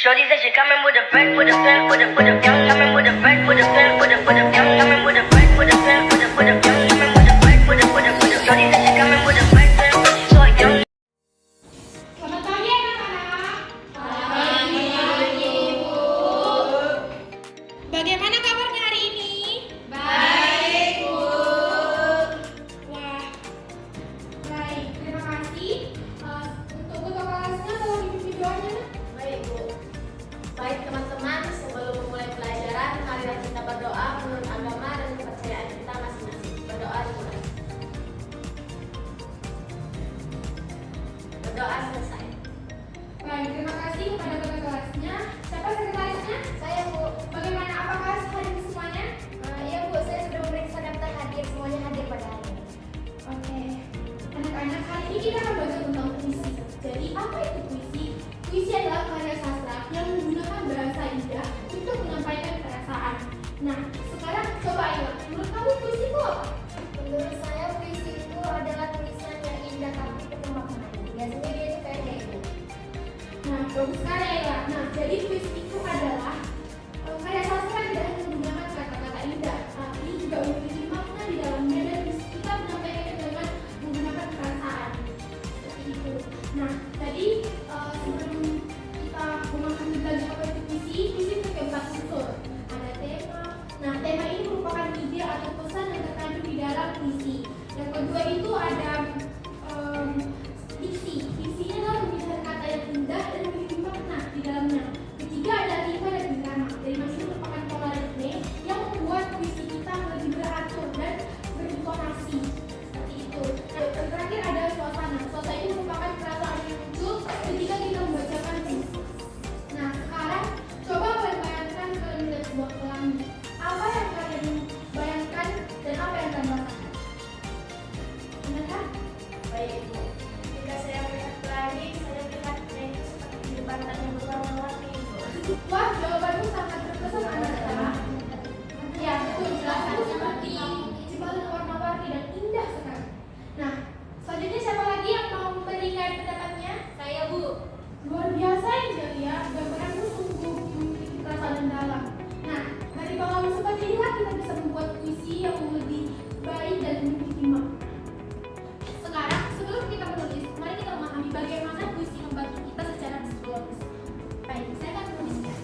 Shorty said she coming with a bag, with a fan, with a young, coming with a bag, with a fan, with a young, coming with a bag, with a fan, with a young, coming with a bag, with a. Shorty said she coming with a bag, fan, but she's so young. Selamat pagi anak-anak. Pagi Ibu. Bagaimana kabarnya hari ini? Baik Bu. Wah, baik. Terima kasih. Untuk ketua kelasnya tolong dipimpin doanya. Baik Bu. Baik teman-teman, sebelum memulai pelajaran, marilah kita berdoa menurut agama dan kepercayaan kita masing-masing. Berdoa dimulai. Berdoa selesai. Baik, terima kasih kepada ketua kelasnya. Siapa sekretarisnya? Saya Bu. Bagaimana, apakah hadir semuanya? Iya Bu, saya sudah memeriksa daftar hadir, semuanya hadir pada hari ini. Oke, anak-anak, hari ini kita akan belajar tentang puisi. Jadi, apa itu puisi? Puisi adalah karya sastra yang menggunakan bahasa indah untuk menyampaikan perasaan. Nah, sekarang coba ayo, menurut kamu puisi itu apa? Menurut saya, puisi itu adalah tulisan yang indah tapi penuh makna. Biasanya dia itu kayak gitu. Nah, bagus sekali Ella. Nah, jadi puisi itu adalah karya sastra yang tidak hanya menggunakan kata-kata indah, tapi juga memiliki makna di dalamnya dan kita menyampaikannya dengan menggunakan perasaan. Seperti itu. Nah, tadi sebelum kita memahami lagi apa itu puisi memiliki 4 unsur. Ada tema. Nah, tema ini merupakan ide atau pesan yang terkandung di dalam puisi. Yang kedua itu ada diksi. Diksinya adalah pemilihan kata yang indah dan memiliki makna di dalamnya. Ketiga ada rima dan irama. Rima ini merupakan pola ritme yang membuat puisi kita lebih beratur dan berintonasi. Seperti itu. Nah, yang terakhir ada suasana. Suasana ini merupakan perasaan yang muncul ketika kita membacakan puisi. Nah, sekarang coba kalian bayangkan kalian melihat sebuah pelangi. Apa yang kalian bayangkan dan apa yang kalian rasakan? Benar kan? Baik Bu. Jika saya melihat pelangi, saya melihatnya itu seperti di pantai yang berwarna-warni Bu. Wah, jawabanmu sangat berkesan anak-anak. Ya, betul. Jelas itu seperti jembatan warna-warni dan indah sekali. Nah, selanjutnya siapa lagi yang mau memberikan pendapatnya? Saya Bu. Luar biasa ya Celia, gambaranmu sungguh memiliki perasaan yang dalam. Nah, dari pengalaman seperti inilah kita bisa membuat puisi yang lebih baik dan memiliki makna. Sekarang, sebelum kita menulis, mari kita memahami bagaimana puisi membantu kita secara psikologis. Baik, saya akan menuliskan.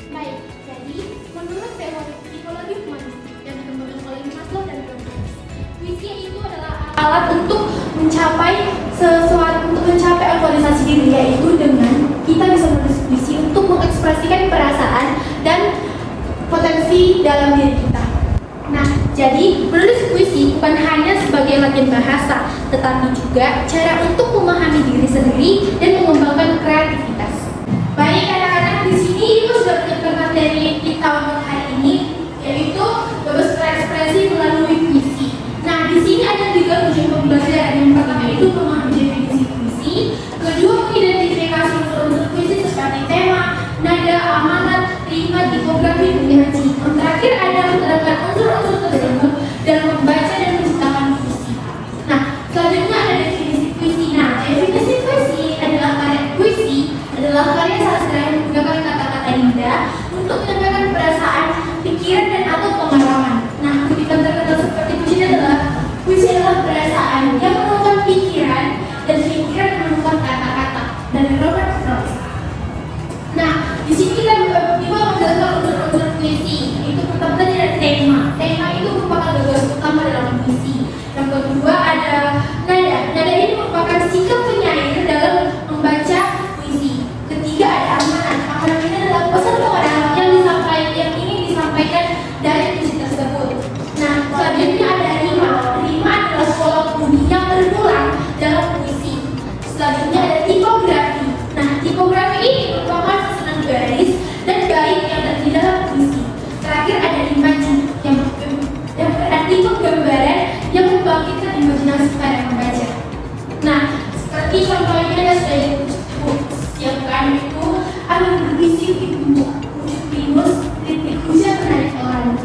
Baik, jadi menurut teori psikologi humanistik yang dikembangkan oleh Maslow dan Goldberg, puisi itu adalah alat untuk mencapai sesuatu, untuk mencapai aktualisasi diri, yaitu dengan kita bisa menulis puisi untuk mengekspresikan perasaan dan potensi dalam diri kita. Nah, jadi menulis puisi bukan hanya sebagai latihan bahasa, tetapi juga cara untuk memahami diri sendiri dan mengembangkan kreativitas. Baik anak-anak, di sini Ibu sudah menyiapkan materi kita untuk hari ini, yaitu bebas berekspresi melalui puisi. Nah, di sini ada 3 tujuan pembelajaran. Yang pertama itu memahami definisi puisi, kedua mengidentifikasi unsur-unsur puisi seperti tema, nada, amanat, rima, tipografi, punyaci. Yang terakhir ada menerapkan unsur-unsur tersebut dalam membaca dan menciptakan puisi. Nah, selanjutnya ada definisi puisi. Nah, definisi puisi adalah karya sastra yang menggunakan kata-kata indah untuk menyampaikan perasaan, pikiran, dan atau pengalaman. Nah, kutipan terkenal seperti puisi adalah perasaan yang menemukan pikiran dan pikiran menemukan kata-kata dari Robert Frost. Nah, di sini kita menjelaskan unsur-unsur puisi. Itu pertama tadi ada tema. Tema itu merupakan gagasan utama dalam puisi. Yang kedua ada nada. Nada ini merupakan sikap penyair dalam membaca puisi. Ketiga ada amanat. Amanat ini adalah pesan moral yang ingin disampaikan dari puisi tersebut. Nah, selanjutnya ada rima. Rima adalah pola bunyi yang berulang dalam puisi. Selanjutnya ada tipografi. Nah, tipografi ini merupakan susunan angin berbisik di puncak pinus, rintik hujan menarik ke langit.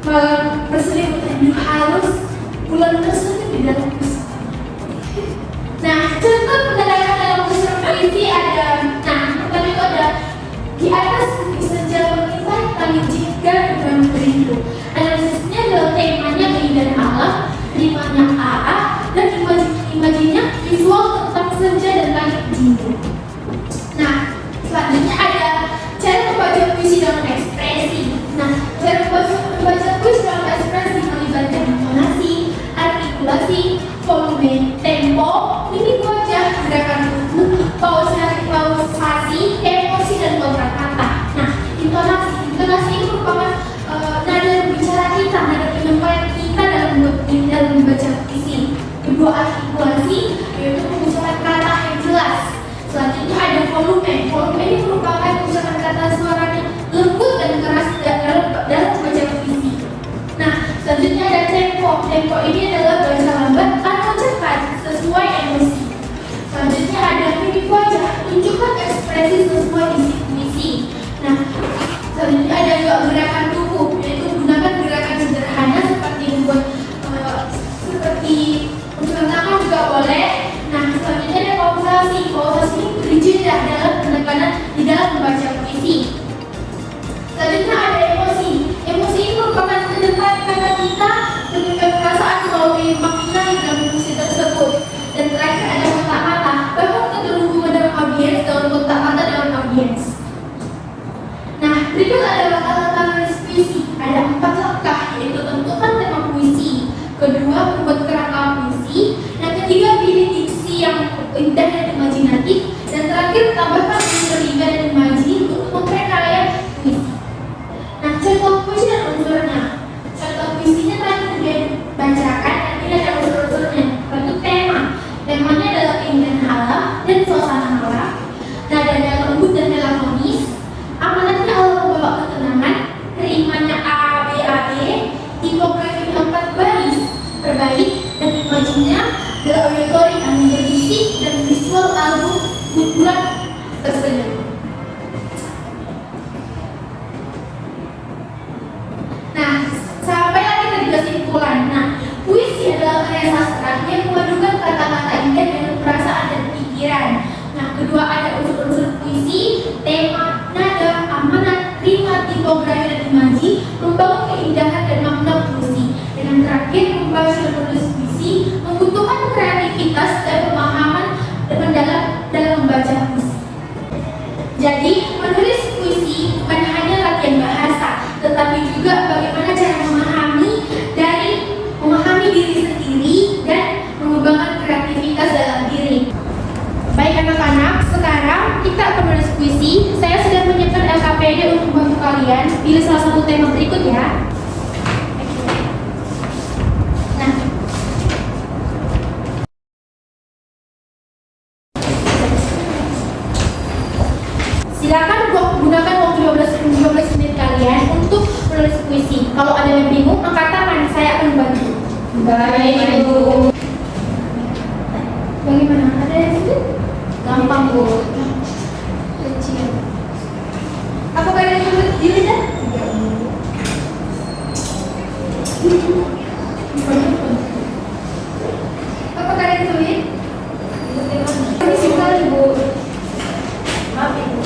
Malam berselimut teduh halus, bulan tersenyum di dalam pusaka. Nah, contoh penerapan dalam unsur puisi ada, pertama itu ada di atas bukit senja mengintai langit jingga dan berindu. Analisisnya adalah temanya keindahan alam, rimanya AA, dan imajinya visual tentang senja dan langit jingga. Nah, selanjutnya ada cara membaca puisi dengan ekspresi. Nah, cara membaca puisi dengan ekspresi melibatkan intonasi, artikulasi, volume, tempo, mimik wajah, gerakan tubuh, pausasi, emosi, dan beberapa kata. Nah, intonasi ini merupakan nada berbicara kita, nada penyampaian kita dalam membaca puisi. Kedua, artikulasi, yaitu pengucapan kata yang jelas. Selanjutnya ada volume. Volume ini merupakan ucapan kata suaranya lembut dan keras dalam membaca puisi. Nah, selanjutnya ada tempo. Tempo ini adalah bahasa lambat atau cepat sesuai emosi. Selanjutnya ada mimik wajah, tunjukkan ekspresi sesuai isi puisi. Nah, selanjutnya ada juga gerakan tubuh, yaitu gunakan gerakan sederhana seperti membuat seperti unjuk tangan juga boleh. Nah, selanjutnya ada pausasi. Pausasi ini beri jeda dalam penekanan di dalam membaca puisi. Selanjutnya ada emosi. Emosi ini merupakan pendapat kata kita dengan perasaan melalui makna di dalam puisi tersebut. Dan terakhir ada kata-kata. Bahkan keterhubungan dengan audiens dalam kata-kata dengan audiens. Nah, berikut adalah alat menulis puisi. Ada 4 langkah, yaitu tentukan tema puisi. Kedua, membuat kerangka puisi. Yang ketiga, pilih diksi yang indah dan imajinatif. Dan terakhir, tambahkan unsur rimba dan imaji untuk memperkaya puisi. Nah, contoh puisi dan unsurnya. Contoh puisinya tadi sudah dibacakan dan tidak ada unsur-unsurnya. Bentuk tema. Temanya adalah keindahan alam dan suasana alam. Nadanya lembut dan melakonis. Amanatnya Allah membawa ketenangan. Rimanya ABAB. Tipografi 4 baris terbaik dan imajinya adalah auditory angin berbisik dan visual album bulan tersenyum. Nah, sampailah kita di kesimpulan. Nah, puisi adalah karya sastra yang memadukan kata-kata indah dengan perasaan dan pikiran. Nah, kedua ada unsur-unsur puisi, tema, nada, amanat, rima, tipografi, dan imaji, membangun keindahan dan makna puisi. Dan terakhir, membaca dan menulis puisi membutuhkan kreativitas dan pemahaman dan mendalam dalam membaca puisi. Jadi, menulis puisi bukan hanya latihan bahasa, tetapi juga bagaimana cara memahami diri sendiri dan mengembangkan kreativitas dalam diri. Baik anak-anak, sekarang kita akan menulis puisi. Saya sudah menyiapkan LKPD untuk membantu kalian. Pilih salah satu tema berikut ya. Nah, silakan gunakan waktu 15 menit kalian untuk menulis puisi. Kalau ada yang bingung, angkat tangan, saya akan bantu. Baik, Bu. Bagaimana? Ada yang sulit? Gampang, Bu. Kecil. Apakah ada yang sulit di lidah? Apakah ada yang sulit? Ini sekali, Bu. Maaf, Ibu.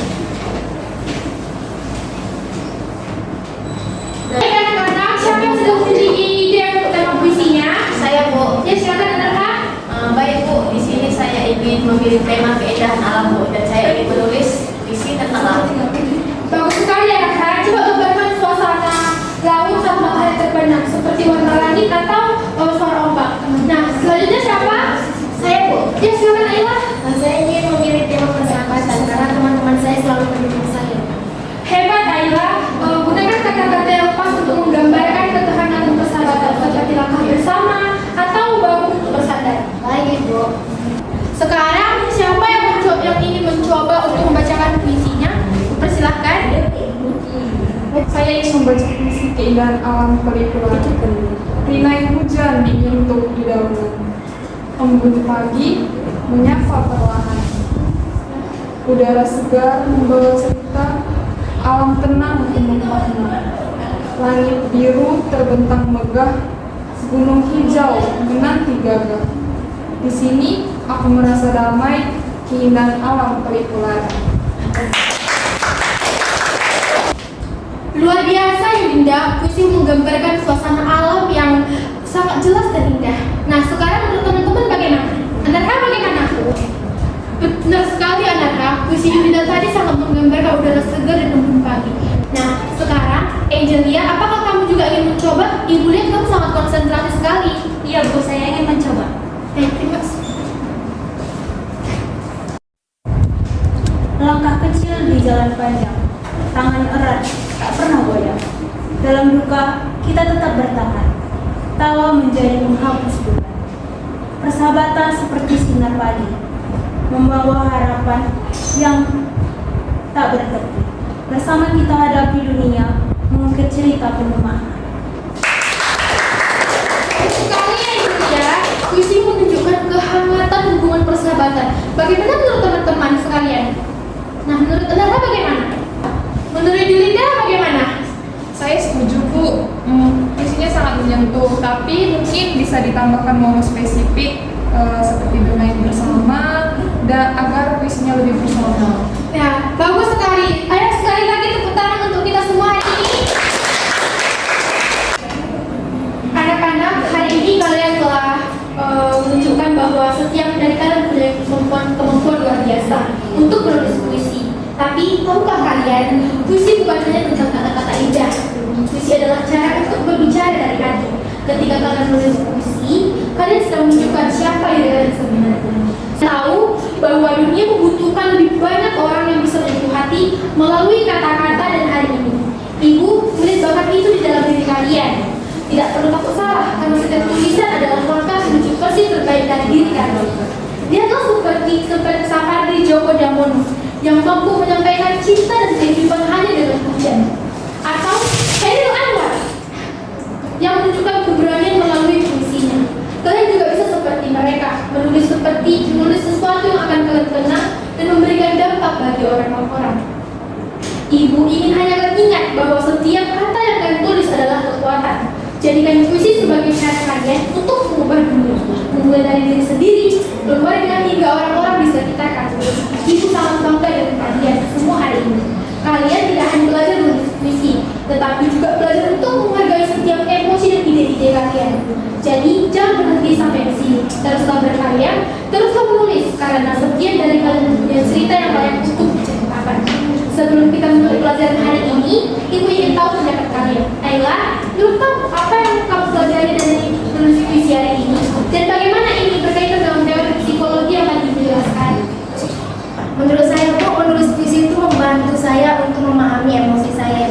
Baik anak-anak, siapa yang sudah memiliki ide untuk tema puisinya? Saya, Bu. Ya, silakan anak-anak. Baik, Bu. Di sini saya ingin memilih tema keindahan alam, Bu, dan saya ingin menulis puisi tentang laut. Bagus sekali ya anak-anak. Coba gambarkan suasana laut saat matahari terbenam seperti warna langit atau suara ombak. Nah, selanjutnya siapa? Saya, Bu. Ya, silakan Ayla. Saya ingin memilih tema persahabatan karena teman-teman saya selalu mendukung saya. Hebat Ayla. Gunakan kata-kata yang pas untuk menggambarkan ketahanan dan persahabatan seperti langkah bersama atau bangun untuk bersandar. Baik, Bu. Sekarang siapa yang ingin mencoba untuk membacakan puisinya? Persilahkan. Saya ingin membaca puisi keindahan alam Perikulan. Rinai hujan menyentuh di daunan, embun pagi menyapa perlahan. Udara segar membawa cerita, alam tenang penuh makna. Langit biru terbentang megah, gunung hijau menanti gagah. Di sini aku merasa damai, keindahan alam pelikulan. Luar biasa Yunda, puisi menggambarkan suasana alam yang sangat jelas dan indah. Nah, sekarang menurut teman-teman bagaimana? Anarha bagaimana? Benar sekali Anarha, puisi Yunda tadi sangat menggambarkan udara segar dan embun pagi. Nah, sekarang Angelia, apakah kamu juga ingin mencoba? Ibu lihat kamu sangat konsentrasi sekali. Iya Bu, saya ingin mencoba. Terima kasih. Langkah kecil di jalan panjang, tangan erat, tak pernah goyah. Dalam duka, kita tetap bertahan. Tawa menjadi menghapus beban. Persahabatan seperti sinar pagi, membawa harapan yang tak bertepi. Bersama kita hadapi dunia, mengukir cerita penuh makna. Sekali ya, puisi menunjukkan kehangatan hubungan persahabatan. Bagaimana menurut teman-teman sekalian? Nah, menurut Anarha bagaimana? Menurut Yulinda bagaimana? Saya setuju Bu, isinya sangat menyentuh, tapi mungkin bisa ditambahkan momen spesifik seperti bermain bersama dan agar puisinya lebih personal. Ya, bagus sekali. Ayo sekali lagi tepuk tangan untuk kita semua hari ini. Anak-anak, hari ini kalian telah menunjukkan bahwa setiap dari kalian punya kemampuan luar biasa untuk menulis puisi. Tapi tahukah kalian, puisi bukan hanya tentang kata-kata indah. Puisi adalah cara untuk berbicara dari hati. Ketika kalian menulis puisi, kalian sedang menunjukkan siapa diri kalian sebenarnya. Tahu bahwa dunia membutuhkan lebih banyak orang yang bisa menyentuh hati melalui kata-kata dan hari ini. Ibu melihat bakat itu di dalam diri kalian. Tidak perlu takut salah, karena setiap tulisan adalah langkah menuju versi terbaik dari diri kalian. Lihatlah seperti Sapardi Djoko Damono yang mampu menyampaikan cinta dan kehidupan hanya dengan pujian, atau Khairil Anwar yang menunjukkan keberanian melalui puisinya. Kalian juga bisa seperti mereka, menulis sesuatu yang akan kalian kenang dan memberikan dampak bagi orang-orang. Ibu ingin hanya kalian ingat bahwa setiap kata yang kalian tulis adalah kekuatan. Jadikan puisi sebagai cara kalian untuk mengubah dunia, mulai dari diri sendiri, keluarga hingga orang-orang di sekitar kalian. Ibu sangat bangga dengan kalian semua hari ini. Kalian tidak hanya belajar menulis puisi, tetapi juga belajar untuk menghargai setiap emosi dan ide-ide kalian. Jadi jangan berhenti sampai di sini. Teruslah berkarya, teruslah menulis, karena setiap dari kalian punya cerita yang layak untuk diceritakan. Sebelum kita menutup pelajaran hari ini, Ibu ingin tahu pendapat kalian. Ayla, menurut kamu apa yang kamu pelajari dari menulis puisi hari ini? Dan bagaimana ini berkaitan dengan teori psikologi yang tadi dijelaskan? Menurut saya Bu, menulis puisi itu membantu saya untuk memahami emosi saya.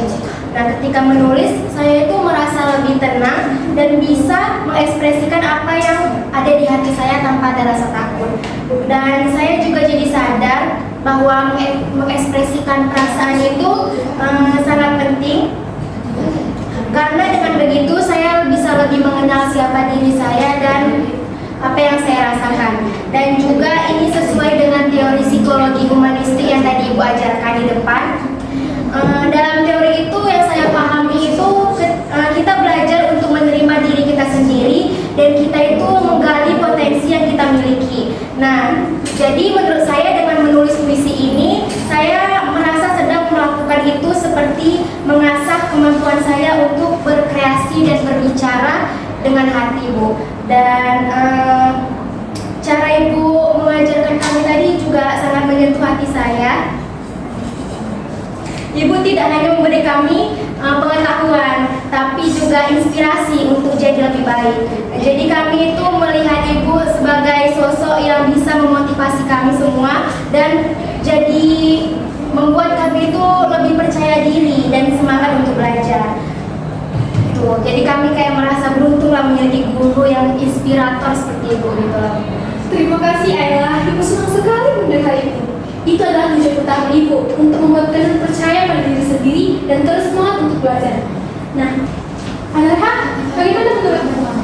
Nah, ketika menulis, saya itu merasa lebih tenang dan bisa mengekspresikan apa yang ada di hati saya tanpa ada rasa takut. Dan saya juga jadi sadar bahwa mengekspresikan perasaan itu sangat penting. Karena dengan begitu saya bisa lebih mengenal siapa diri saya dan apa yang saya rasakan. Dan juga ini sesuai dengan teori psikologi humanistik yang tadi Ibu ajarkan di depan. Dalam teori itu yang saya pahami itu kita belajar untuk menerima diri kita sendiri dan kita itu menggali potensi yang kita miliki. Nah, jadi menurut saya dengan menulis puisi ini saya merasa sedang melakukan itu seperti mengasah kemampuan saya untuk berkreasi dan berbicara dengan hati Bu. Dan cara Ibu mengajarkan kami tadi juga sangat menyentuh hati saya. Ibu tidak hanya memberi kami pengetahuan, tapi juga inspirasi untuk jadi lebih baik. Jadi kami itu melihat Ibu sebagai sosok yang bisa memotivasi kami semua dan jadi membuat kami itu lebih percaya diri dan semangat untuk belajar. Tuh, jadi kami kayak merasa beruntung lah menjadi guru yang inspirator seperti Ibu gitu. Terima kasih Ayla, Ibu senang sekali mendengar itu. Itu adalah tujuan utama Ibu untuk membuat kalian percaya pada diri sendiri dan terus semangat untuk belajar. Nah, Anarha, bagaimana menurut Bapak?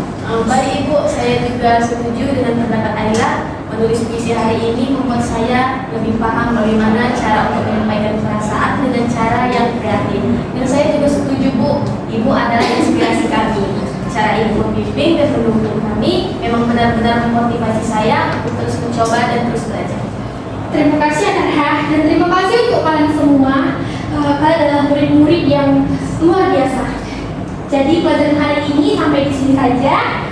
Baik Ibu, saya juga setuju dengan pendapat Ayla Menulis puisi hari ini membuat saya lebih paham bagaimana cara untuk menyampaikan perasaan dengan cara yang kreatif. Dan saya juga setuju Bu, Ibu adalah inspirasi kami. Cara Ibu membimbing dan mendukung kami memang benar-benar memotivasi saya untuk terus mencoba dan terus belajar. Terima kasih Anarha dan terima kasih untuk kalian semua. Kalian adalah murid-murid yang luar biasa. Jadi pelajaran hari ini sampai di sini saja.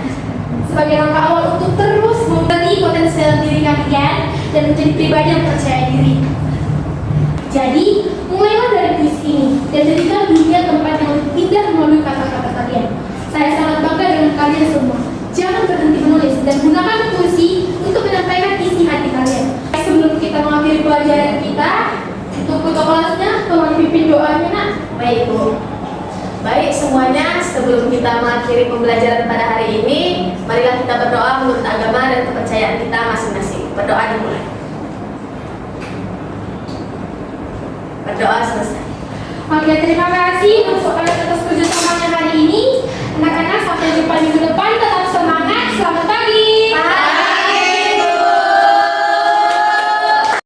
Sebagai langkah awal untuk terus memperbaiki potensial diri kalian dan menjadi pribadi yang percaya diri. Jadi, mulailah dari puisi ini dan jadikan dunia tempat yang lebih indah melalui kata-kata kalian. Saya sangat bangga dengan kalian semua. Jangan berhenti menulis dan gunakan puisi untuk menyampaikan isi hati kalian. Sebelum kita mengakhiri pelajaran kita, untuk protokolnya, tolong dipimpin doanya, Nak. Baik Bu. Baik semuanya, sebelum kita mengakhiri pembelajaran pada hari ini, marilah kita berdoa menurut agama dan kepercayaan kita masing-masing. Berdoa dimulai. Berdoa selesai. Oke, terima kasih untuk atas kerjasamanya hari ini.